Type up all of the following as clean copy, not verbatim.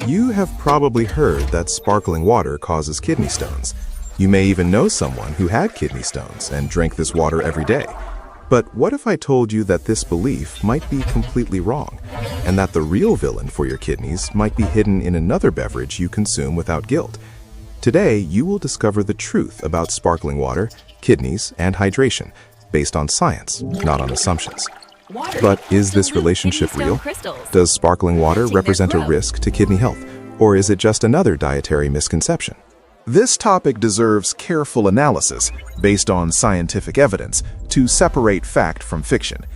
You have probably heard that sparkling water causes kidney stones. You may even know someone who had kidney stones and drank this water every day. But what if I told you that this belief might be completely wrong, and that the real villain for your kidneys might be hidden in another beverage you consume without guilt? Today, you will discover the truth about sparkling water, kidneys, and hydration, based on science, not on assumptions. But is this relationship real? Does sparkling water represent a risk to kidney health, or is it just another dietary misconception? This topic deserves careful analysis based on scientific evidence to separate fact from fiction.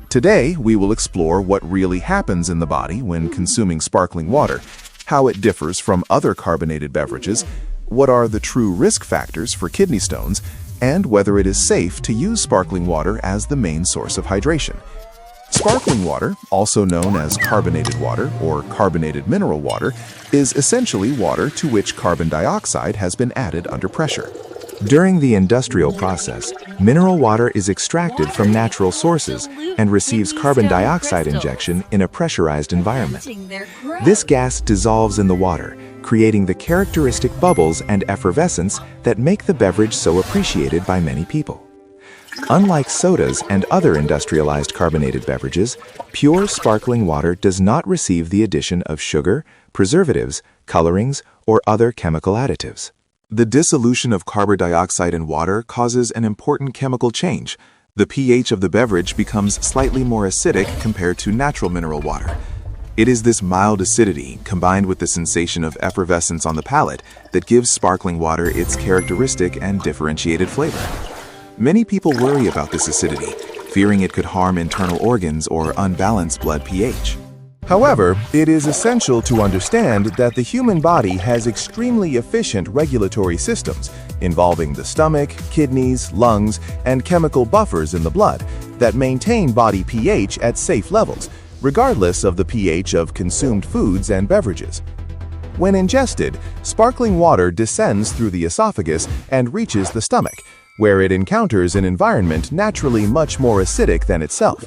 Today, we will explore what really happens in the body when consuming sparkling water, how it differs from other carbonated beverages, what are the true risk factors for kidney stones, and whether it is safe to use sparkling water as the main source of hydration. Sparkling water, also known as carbonated water or carbonated mineral water, is essentially water to which carbon dioxide has been added under pressure. During the industrial process, mineral water is extracted from natural sources and receives carbon dioxide injection in a pressurized environment. This gas dissolves in the water, creating the characteristic bubbles and effervescence that make the beverage so appreciated by many people. Unlike sodas and other industrialized carbonated beverages, pure sparkling water does not receive the addition of sugar, preservatives, colorings, or other chemical additives. The dissolution of carbon dioxide in water causes an important chemical change. The pH of the beverage becomes slightly more acidic compared to natural mineral water. It is this mild acidity, combined with the sensation of effervescence on the palate, that gives sparkling water its characteristic and differentiated flavor. Many people worry about this acidity, fearing it could harm internal organs or unbalance blood pH. However, it is essential to understand that the human body has extremely efficient regulatory systems involving the stomach, kidneys, lungs, and chemical buffers in the blood that maintain body pH at safe levels, regardless of the pH of consumed foods and beverages. When ingested, sparkling water descends through the esophagus and reaches the stomach, where it encounters an environment naturally much more acidic than itself.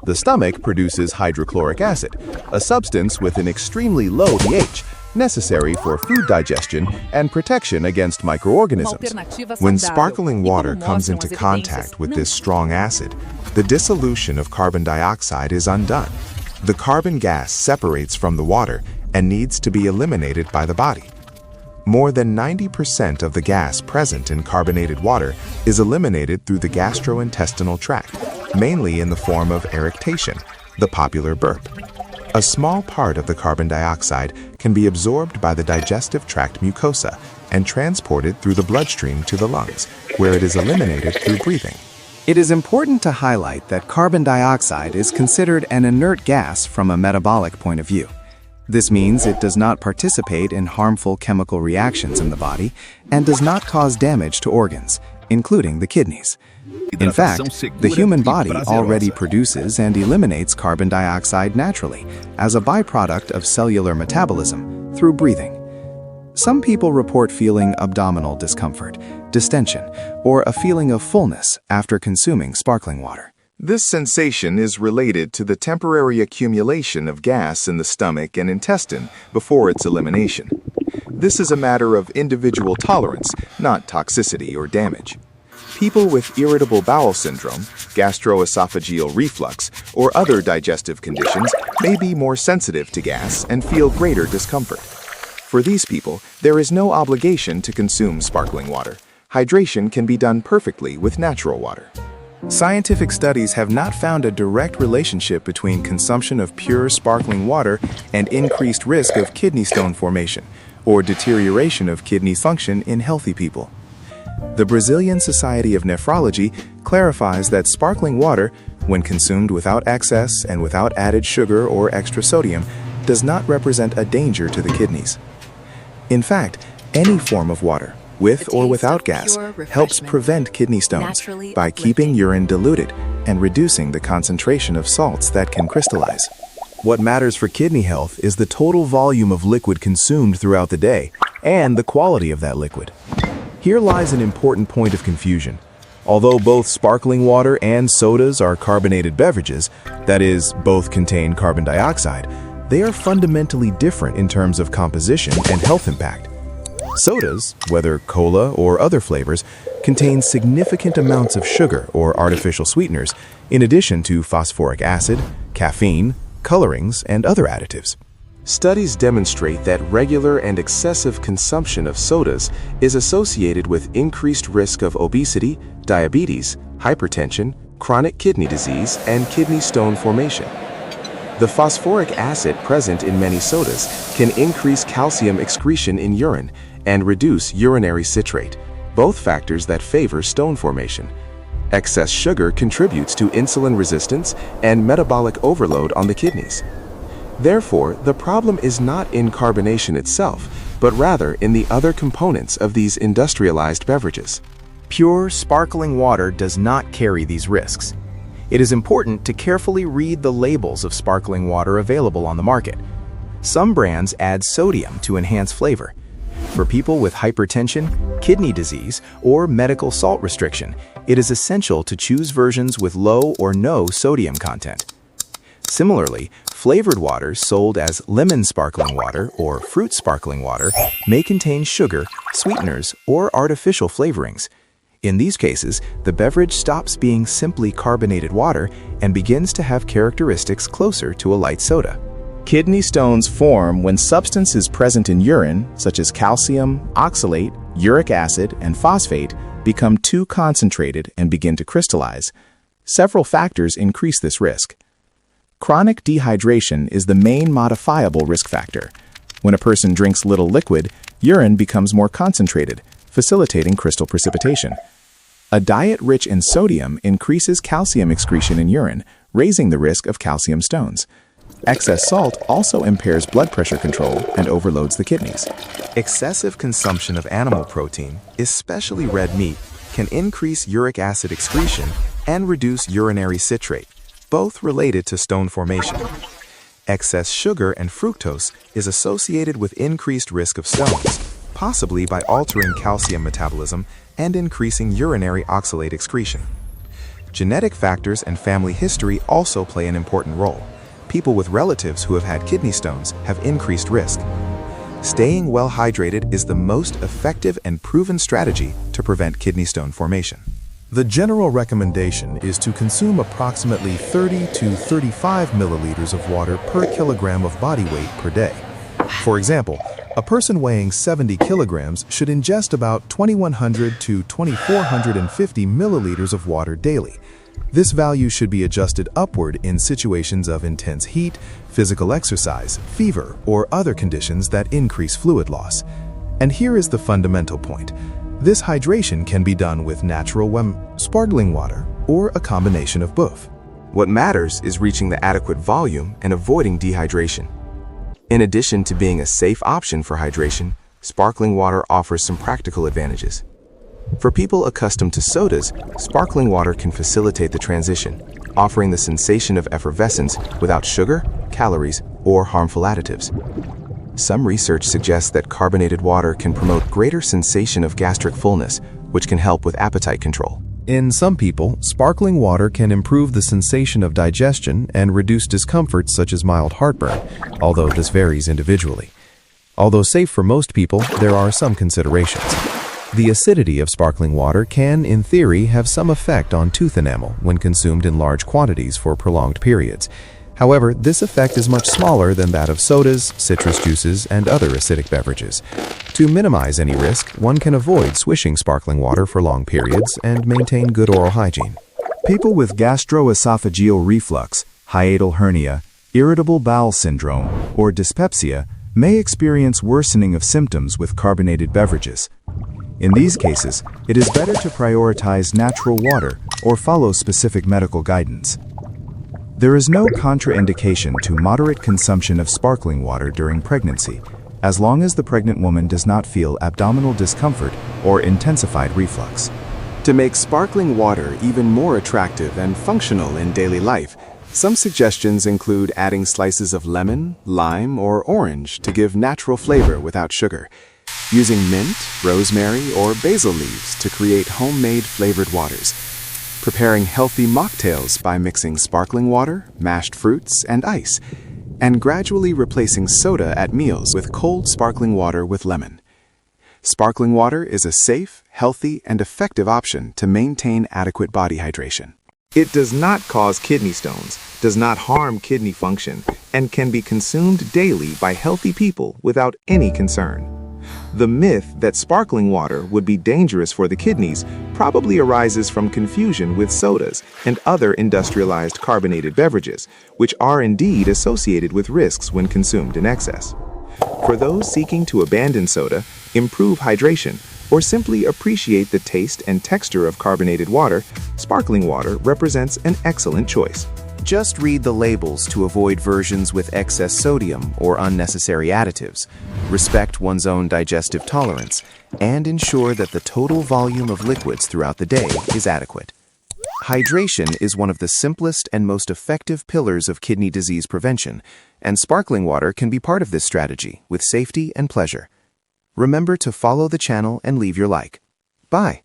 The stomach produces hydrochloric acid, a substance with an extremely low pH, necessary for food digestion and protection against microorganisms. When sparkling water comes into contact with this strong acid, the dissolution of carbon dioxide is undone. The carbon gas separates from the water and needs to be eliminated by the body. More than 90% of the gas present in carbonated water is eliminated through the gastrointestinal tract, mainly in the form of eructation, the popular burp. A small part of the carbon dioxide can be absorbed by the digestive tract mucosa and transported through the bloodstream to the lungs, where it is eliminated through breathing. It is important to highlight that carbon dioxide is considered an inert gas from a metabolic point of view. This means it does not participate in harmful chemical reactions in the body and does not cause damage to organs, including the kidneys. In fact, the human body already produces and eliminates carbon dioxide naturally as a byproduct of cellular metabolism through breathing. Some people report feeling abdominal discomfort, distension, or a feeling of fullness after consuming sparkling water. This sensation is related to the temporary accumulation of gas in the stomach and intestine before its elimination. This is a matter of individual tolerance, not toxicity or damage. People with irritable bowel syndrome, gastroesophageal reflux, or other digestive conditions may be more sensitive to gas and feel greater discomfort. For these people, there is no obligation to consume sparkling water. Hydration can be done perfectly with natural water. Scientific studies have not found a direct relationship between consumption of pure sparkling water and increased risk of kidney stone formation or deterioration of kidney function in healthy people. The Brazilian Society of Nephrology clarifies that sparkling water, when consumed without excess and without added sugar or extra sodium, does not represent a danger to the kidneys. In fact, any form of water, with or without gas, helps prevent kidney stones by keeping urine diluted and reducing the concentration of salts that can crystallize. What matters for kidney health is the total volume of liquid consumed throughout the day and the quality of that liquid. Here lies an important point of confusion. Although both sparkling water and sodas are carbonated beverages, that is, both contain carbon dioxide, they are fundamentally different in terms of composition and health impact. Sodas, whether cola or other flavors, contain significant amounts of sugar or artificial sweeteners, in addition to phosphoric acid, caffeine, colorings, and other additives. Studies demonstrate that regular and excessive consumption of sodas is associated with increased risk of obesity, diabetes, hypertension, chronic kidney disease, and kidney stone formation. The phosphoric acid present in many sodas can increase calcium excretion in urine and reduce urinary citrate, both factors that favor stone formation. Excess sugar contributes to insulin resistance and metabolic overload on the kidneys. Therefore, the problem is not in carbonation itself, but rather in the other components of these industrialized beverages. Pure, sparkling water does not carry these risks. It is important to carefully read the labels of sparkling water available on the market. Some brands add sodium to enhance flavor. For people with hypertension, kidney disease, or medical salt restriction, it is essential to choose versions with low or no sodium content. Similarly, flavored waters sold as lemon sparkling water or fruit sparkling water may contain sugar, sweeteners, or artificial flavorings. In these cases, the beverage stops being simply carbonated water and begins to have characteristics closer to a light soda. Kidney stones form when substance is present in urine, such as calcium, oxalate, uric acid, and phosphate, become too concentrated and begin to crystallize. Several factors increase this risk. Chronic dehydration is the main modifiable risk factor. When a person drinks little liquid, urine becomes more concentrated, facilitating crystal precipitation. A diet rich in sodium increases calcium excretion in urine, raising the risk of calcium stones. Excess salt also impairs blood pressure control and overloads the kidneys. Excessive consumption of animal protein, especially red meat, can increase uric acid excretion and reduce urinary citrate, both related to stone formation. Excess sugar and fructose is associated with increased risk of stones, possibly by altering calcium metabolism and increasing urinary oxalate excretion. Genetic factors and family history also play an important role. People with relatives who have had kidney stones have increased risk. Staying well hydrated is the most effective and proven strategy to prevent kidney stone formation. The general recommendation is to consume approximately 30 to 35 milliliters of water per kilogram of body weight per day. For example, a person weighing 70 kilograms should ingest about 2,100 to 2,450 milliliters of water daily. This value should be adjusted upward in situations of intense heat, physical exercise, fever, or other conditions that increase fluid loss. And here is the fundamental point. This hydration can be done with natural sparkling water or a combination of both. What matters is reaching the adequate volume and avoiding dehydration. In addition to being a safe option for hydration, sparkling water offers some practical advantages. For people accustomed to sodas, sparkling water can facilitate the transition, offering the sensation of effervescence without sugar, calories, or harmful additives. Some research suggests that carbonated water can promote greater sensation of gastric fullness, which can help with appetite control. In some people, sparkling water can improve the sensation of digestion and reduce discomfort such as mild heartburn, although this varies individually. Although safe for most people, there are some considerations. The acidity of sparkling water can, in theory, have some effect on tooth enamel when consumed in large quantities for prolonged periods. However, this effect is much smaller than that of sodas, citrus juices, and other acidic beverages. To minimize any risk, one can avoid swishing sparkling water for long periods and maintain good oral hygiene. People with gastroesophageal reflux, hiatal hernia, irritable bowel syndrome, or dyspepsia may experience worsening of symptoms with carbonated beverages. In these cases, it is better to prioritize natural water or follow specific medical guidance. There is no contraindication to moderate consumption of sparkling water during pregnancy, as long as the pregnant woman does not feel abdominal discomfort or intensified reflux. To make sparkling water even more attractive and functional in daily life, some suggestions include adding slices of lemon, lime, or orange to give natural flavor without sugar, using mint, rosemary, or basil leaves to create homemade flavored waters, preparing healthy mocktails by mixing sparkling water, mashed fruits, and ice, and gradually replacing soda at meals with cold sparkling water with lemon. Sparkling water is a safe, healthy, and effective option to maintain adequate body hydration. It does not cause kidney stones, does not harm kidney function, and can be consumed daily by healthy people without any concern. The myth that sparkling water would be dangerous for the kidneys probably arises from confusion with sodas and other industrialized carbonated beverages, which are indeed associated with risks when consumed in excess. For those seeking to abandon soda, improve hydration, or simply appreciate the taste and texture of carbonated water, sparkling water represents an excellent choice. Just read the labels to avoid versions with excess sodium or unnecessary additives, respect one's own digestive tolerance, and ensure that the total volume of liquids throughout the day is adequate. Hydration is one of the simplest and most effective pillars of kidney disease prevention, and sparkling water can be part of this strategy with safety and pleasure. Remember to follow the channel and leave your like. Bye.